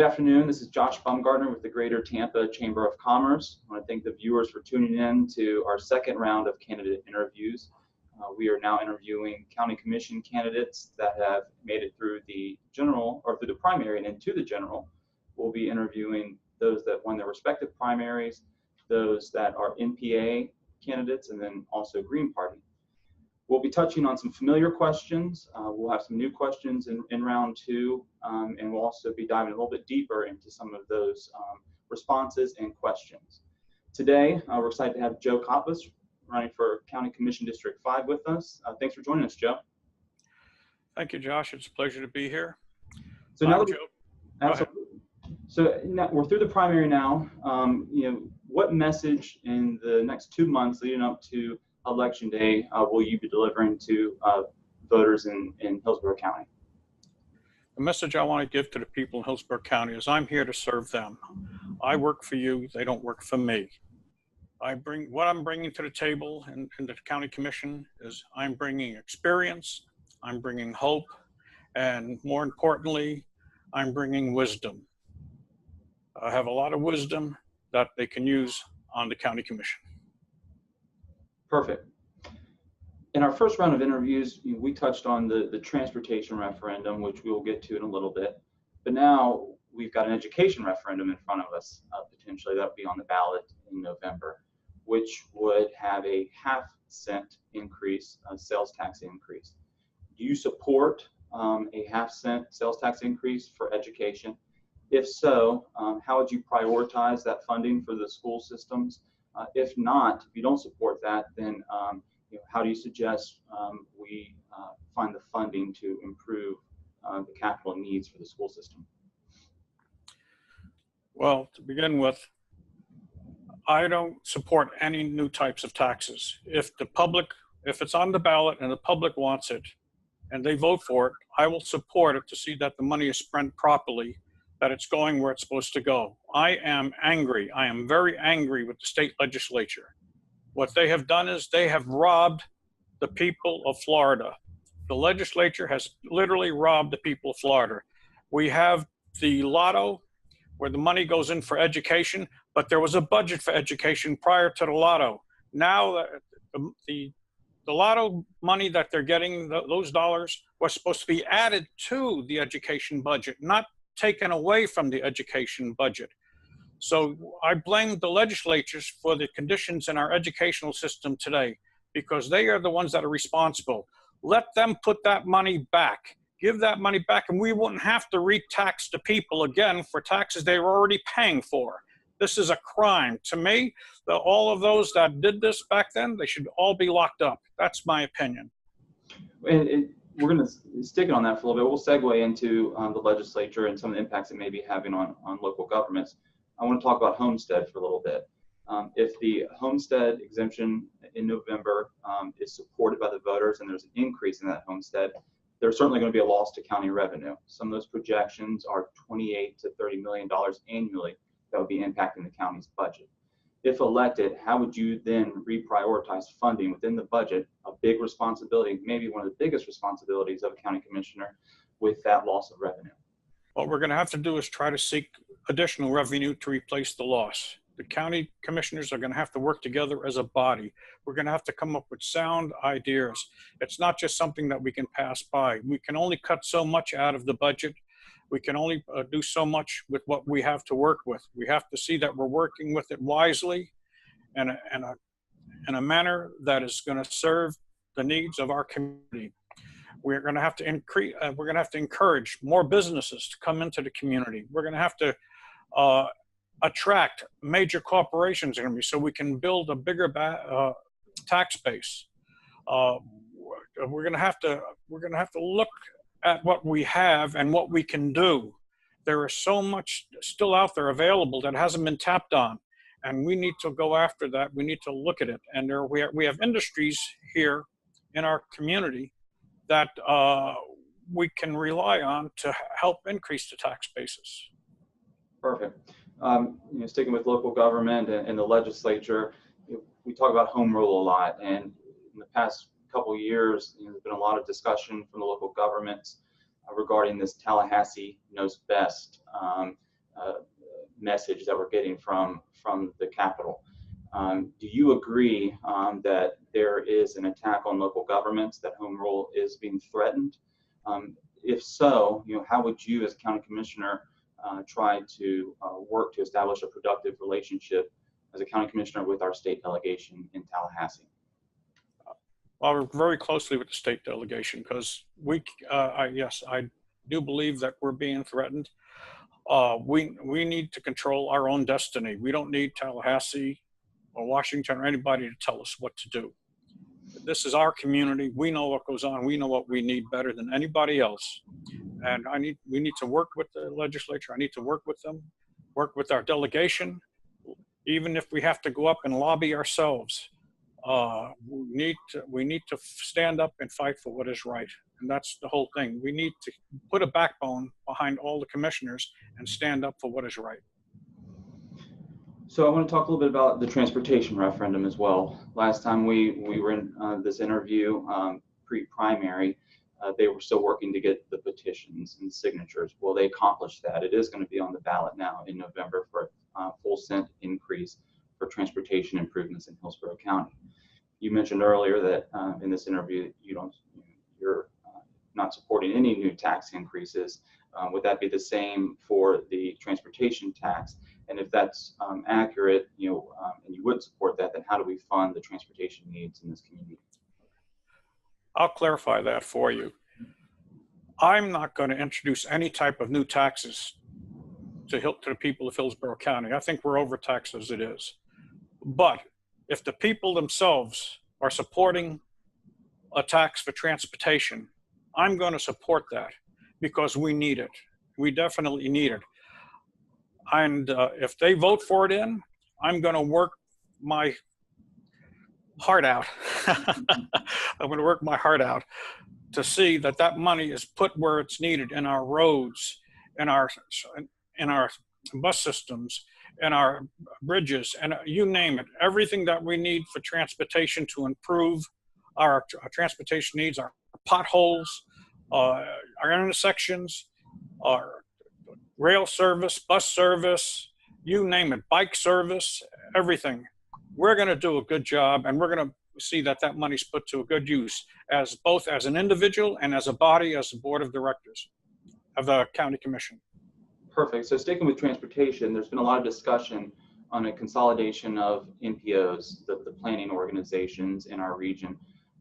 Good afternoon. This is Josh Baumgartner with the Greater Tampa Chamber of Commerce. I want to thank the viewers for tuning in to our second round of candidate interviews. We are now interviewing county commission candidates that have made it through the general or through the primary and into the general. We'll be interviewing those that won their respective primaries, those that are NPA candidates, and then also Green Party. We'll be touching on some familiar questions. We'll have some new questions in round two, and we'll also be diving a little bit deeper into some of those responses and questions. Today, we're excited to have Joe Kotvas running for County Commission District 5 with us. Thanks for joining us, Joe. Thank you, Josh. It's a pleasure to be here. So now, Joe. So now we're through the primary now. What message in the next 2 months leading up to Election Day will you be delivering to voters in Hillsborough County? The message I want to give to the people in Hillsborough County is I'm here to serve them. I work for you. They don't work for me. What I'm bringing to the table in the county commission is I'm bringing experience, I'm bringing hope, and more importantly, I'm bringing wisdom. I have a lot of wisdom that they can use on the county commission. Perfect. In our first round of interviews, we touched on the transportation referendum, which we will get to in a little bit. But now we've got an education referendum in front of us, potentially that'll be on the ballot in November, which would have a half-cent increase, a sales tax increase. Do you support a half-cent sales tax increase for education? If so, how would you prioritize that funding for the school systems? If not, if you don't support that, then how do you suggest we find the funding to improve the capital needs for the school system? Well, to begin with, I don't support any new types of taxes. If it's on the ballot and the public wants it and they vote for it, I will support it to see that the money is spent properly, that it's going where it's supposed to go. I am angry. I am very angry with the state legislature. What they have done is they have robbed the people of Florida. The legislature has literally robbed the people of Florida. We have the lotto where the money goes in for education, but there was a budget for education prior to the lotto. Now the lotto money that they're getting, those dollars, was supposed to be added to the education budget, not taken away from the education budget. So I blame the legislatures for the conditions in our educational system today, because they are the ones that are responsible. Let them put that money back. Give that money back, and we wouldn't have to re-tax the people again for taxes they were already paying for. This is a crime. To me, all of those that did this back then, they should all be locked up. That's my opinion. We're going to stick it on that for a little bit. We'll segue into the legislature and some of the impacts it may be having on local governments. I want to talk about Homestead for a little bit. If the Homestead exemption in November is supported by the voters and there's an increase in that Homestead, there's certainly going to be a loss to county revenue. Some of those projections are $28 to $30 million annually that would be impacting the county's budget. If elected, how would you then reprioritize funding within the budget, a big responsibility, maybe one of the biggest responsibilities of a county commissioner, with that loss of revenue? What we're going to have to do is try to seek additional revenue to replace the loss. The county commissioners are going to have to work together as a body. We're going to have to come up with sound ideas. It's not just something that we can pass by. We can only cut so much out of the budget. We can only do so much with what we have to work with. We have to see that we're working with it wisely and in a manner that is going to serve the needs of our community. We're going to have to increase. We're going to have to encourage more businesses to come into the community. We're going to have to attract major corporations, so we can build a bigger tax base. We're going to have to look at what we have and what we can do. There is so much still out there available that hasn't been tapped on, and we need to go after that. We need to look at it. And we have industries here in our community that we can rely on to help increase the tax basis. Perfect. Sticking with local government and the legislature, we talk about home rule a lot, and in the past couple of years, there's been a lot of discussion from the local governments regarding this Tallahassee knows best message that we're getting from the Capitol. Do you agree that there is an attack on local governments, that home rule is being threatened? If so, how would you as county commissioner try to work to establish a productive relationship as a county commissioner with our state delegation in Tallahassee? Well, we're very closely with the state delegation because yes, I do believe that we're being threatened. We need to control our own destiny. We don't need Tallahassee or Washington or anybody to tell us what to do. This is our community. We know what goes on. We know what we need better than anybody else. And we need to work with the legislature. I need to work with them, work with our delegation, even if we have to go up and lobby ourselves. We need to stand up and fight for what is right. And that's the whole thing. We need to put a backbone behind all the commissioners and stand up for what is right. So I want to talk a little bit about the transportation referendum as well. Last time we were in this interview, pre-primary, they were still working to get the petitions and signatures. Well, they accomplished that. It is going to be on the ballot now in November for a full cent increase for transportation improvements in Hillsborough County. You mentioned earlier that in this interview you're not supporting any new tax increases. Would that be the same for the transportation tax? And if that's accurate, and you would support that, then how do we fund the transportation needs in this community? I'll clarify that for you. I'm not going to introduce any type of new taxes to the people of Hillsborough County. I think we're overtaxed as it is. But if the people themselves are supporting a tax for transportation, I'm going to support that because we need it. We definitely need it. And if they vote for it I'm going to work my heart out. I'm going to work my heart out to see that that money is put where it's needed in our roads, in our bus systems, in our bridges, and you name it. Everything that we need for transportation to improve our transportation needs, our potholes, our intersections, our rail service, bus service, you name it, bike service, everything. We're going to do a good job, and we're going to see that that money's put to a good use, as both as an individual and as a body, as a board of directors of the county commission. Perfect. So sticking with transportation, there's been a lot of discussion on a consolidation of NPOs, the planning organizations in our region.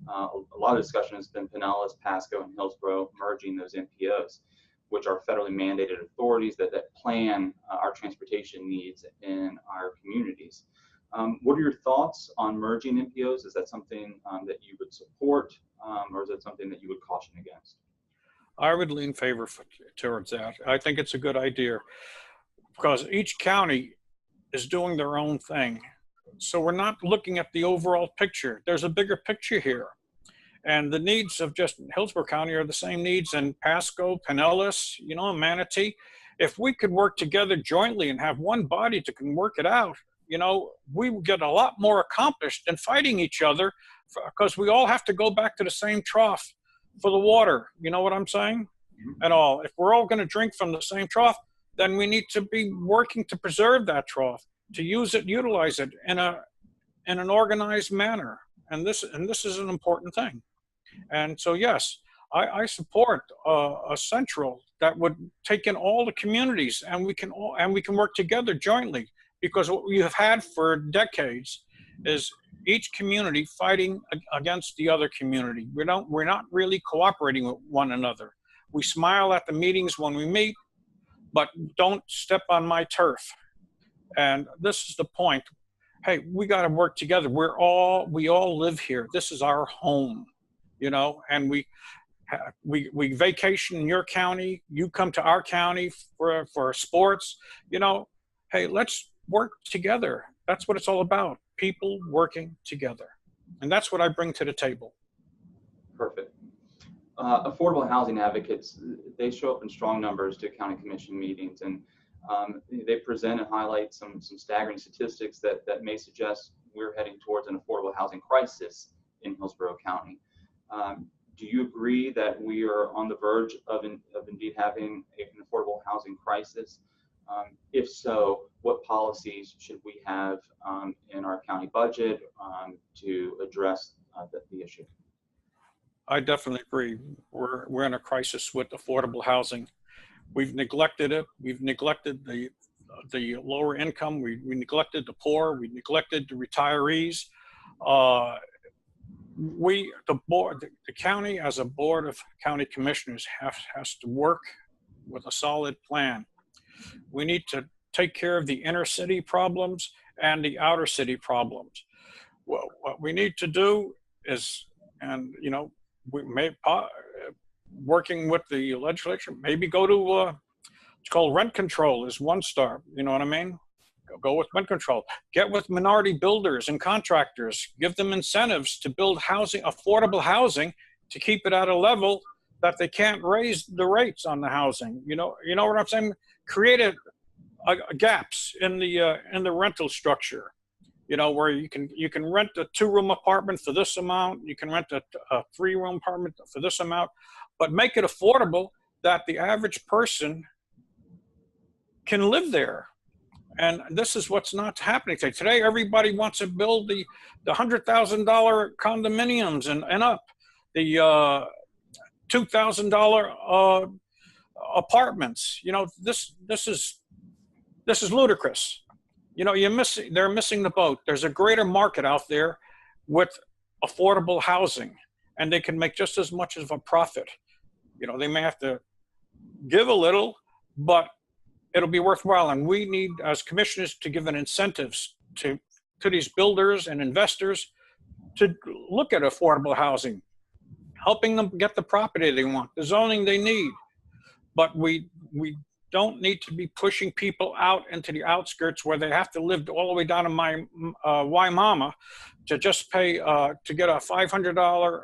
A lot of discussion has been Pinellas, Pasco, and Hillsborough merging those NPOs, which are federally mandated authorities that plan our transportation needs in our communities. What are your thoughts on merging NPOs? Is that something that you would support, or is it something that you would caution against? I would lean towards that. I think it's a good idea because each county is doing their own thing. So we're not looking at the overall picture. There's a bigger picture here. And the needs of just Hillsborough County are the same needs in Pasco, Pinellas, Manatee. If we could work together jointly and have one body that can work it out, we would get a lot more accomplished than fighting each other because we all have to go back to the same trough for the water. You know what I'm saying? And all. If we're all going to drink from the same trough, then we need to be working to preserve that trough, to utilize it in an organized manner. And this is an important thing. And so, yes, I support a central that would take in all the communities, and we can work together jointly, because what we have had for decades is each community fighting against the other community. We're not really cooperating with one another. We smile at the meetings when we meet, but don't step on my turf. And this is the point. Hey, we got to work together. We all live here. This is our home, and we vacation in your county. You come to our county for sports, hey, let's work together. That's what it's all about. People working together. And that's what I bring to the table. Perfect. Affordable housing advocates, they show up in strong numbers to county commission meetings, and they present and highlight some staggering statistics that may suggest we're heading towards an affordable housing crisis in Hillsborough County. Do you agree that we are on the verge of indeed having an affordable housing crisis? If so, what policies should we have in our county budget to address the issue? I definitely agree. We're in a crisis with affordable housing. We've neglected it. We've neglected the lower income. We neglected the poor. We neglected the retirees. The county, as a board of county commissioners, has to work with a solid plan. We need to take care of the inner city problems and the outer city problems. Well, what we need to do is, and you know, we may working with the legislature, maybe go to it's called rent control is one star. You know what I mean? Go with rent control. Get with minority builders and contractors. Give them incentives to build housing, affordable housing, to keep it at a level that they can't raise the rates on the housing. You know what I'm saying? Create a gaps in the rental structure. You know, where you can rent a 2-room apartment for this amount. You can rent a 3-room apartment for this amount, but make it affordable that the average person can live there. And this is what's not happening today. Today, everybody wants to build the $100,000 condominiums and up, the $2,000 apartments. You know, this is ludicrous. You know, they're missing the boat. There's a greater market out there with affordable housing, and they can make just as much of a profit. You know, they may have to give a little, but it'll be worthwhile. And we need, as commissioners, to give an incentives to these builders and investors to look at affordable housing, helping them get the property they want, the zoning they need. But we don't need to be pushing people out into the outskirts where they have to live all the way down to Waimama to just pay to get a $500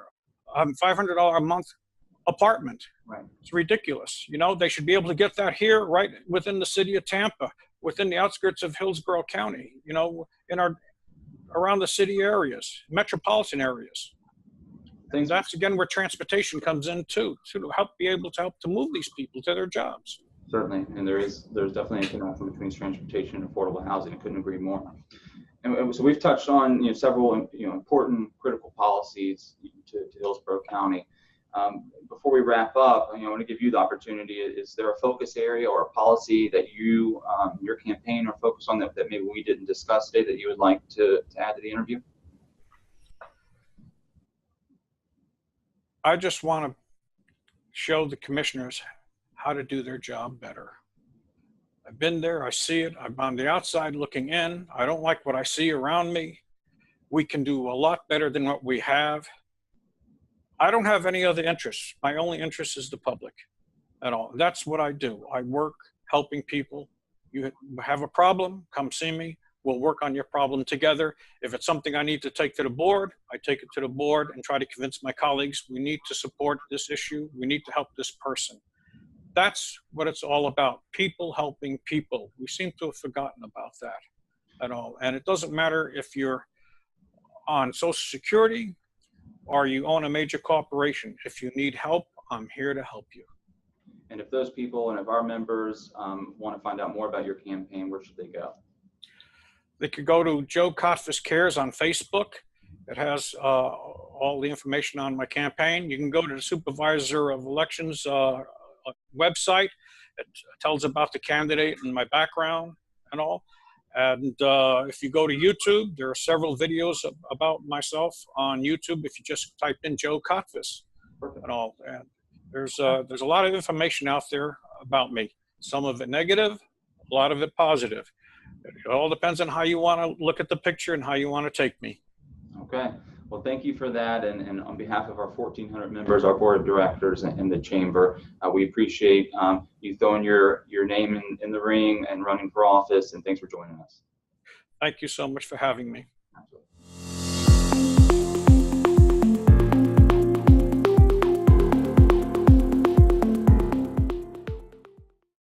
a month apartment. Right. It's ridiculous. You know, they should be able to get that here, right within the city of Tampa, within the outskirts of Hillsborough County, you know, around the city areas, metropolitan areas. And that's, again, where transportation comes in too, to help to move these people to their jobs. Certainly, and there's definitely a connection between transportation and affordable housing. I couldn't agree more. And so we've touched on several important critical policies to Hillsborough County. Before we wrap up, I want to give you the opportunity. Is there a focus area or a policy that your campaign are focused on that maybe we didn't discuss today that you would like to add to the interview? I just want to show the commissioners how to do their job better. I've been there, I see it, I'm on the outside looking in. I don't like what I see around me. We can do a lot better than what we have. I don't have any other interests. My only interest is the public at all. That's what I do. I work helping people. You have a problem, come see me. We'll work on your problem together. If it's something I need to take to the board, I take it to the board and try to convince my colleagues we need to support this issue. We need to help this person. That's what it's all about, people helping people. We seem to have forgotten about that at all. And it doesn't matter if you're on Social Security or you own a major corporation. If you need help, I'm here to help you. And if those people and if our members want to find out more about your campaign, where should they go? They could go to Joe Kotvas Cares on Facebook. It has all the information on my campaign. You can go to the Supervisor of Elections website. It tells about the candidate and my background and all. And if you go to YouTube, there are several videos about myself on YouTube if you just type in Joe Kotvas and all. And there's a lot of information out there about me. Some of it negative, a lot of it positive. It all depends on how you want to look at the picture and how you want to take me. Okay. Well, thank you for that. And on behalf of our 1,400 members, our board of directors and the chamber, we appreciate you throwing your name in the ring and running for office. And thanks for joining us. Thank you so much for having me. Absolutely.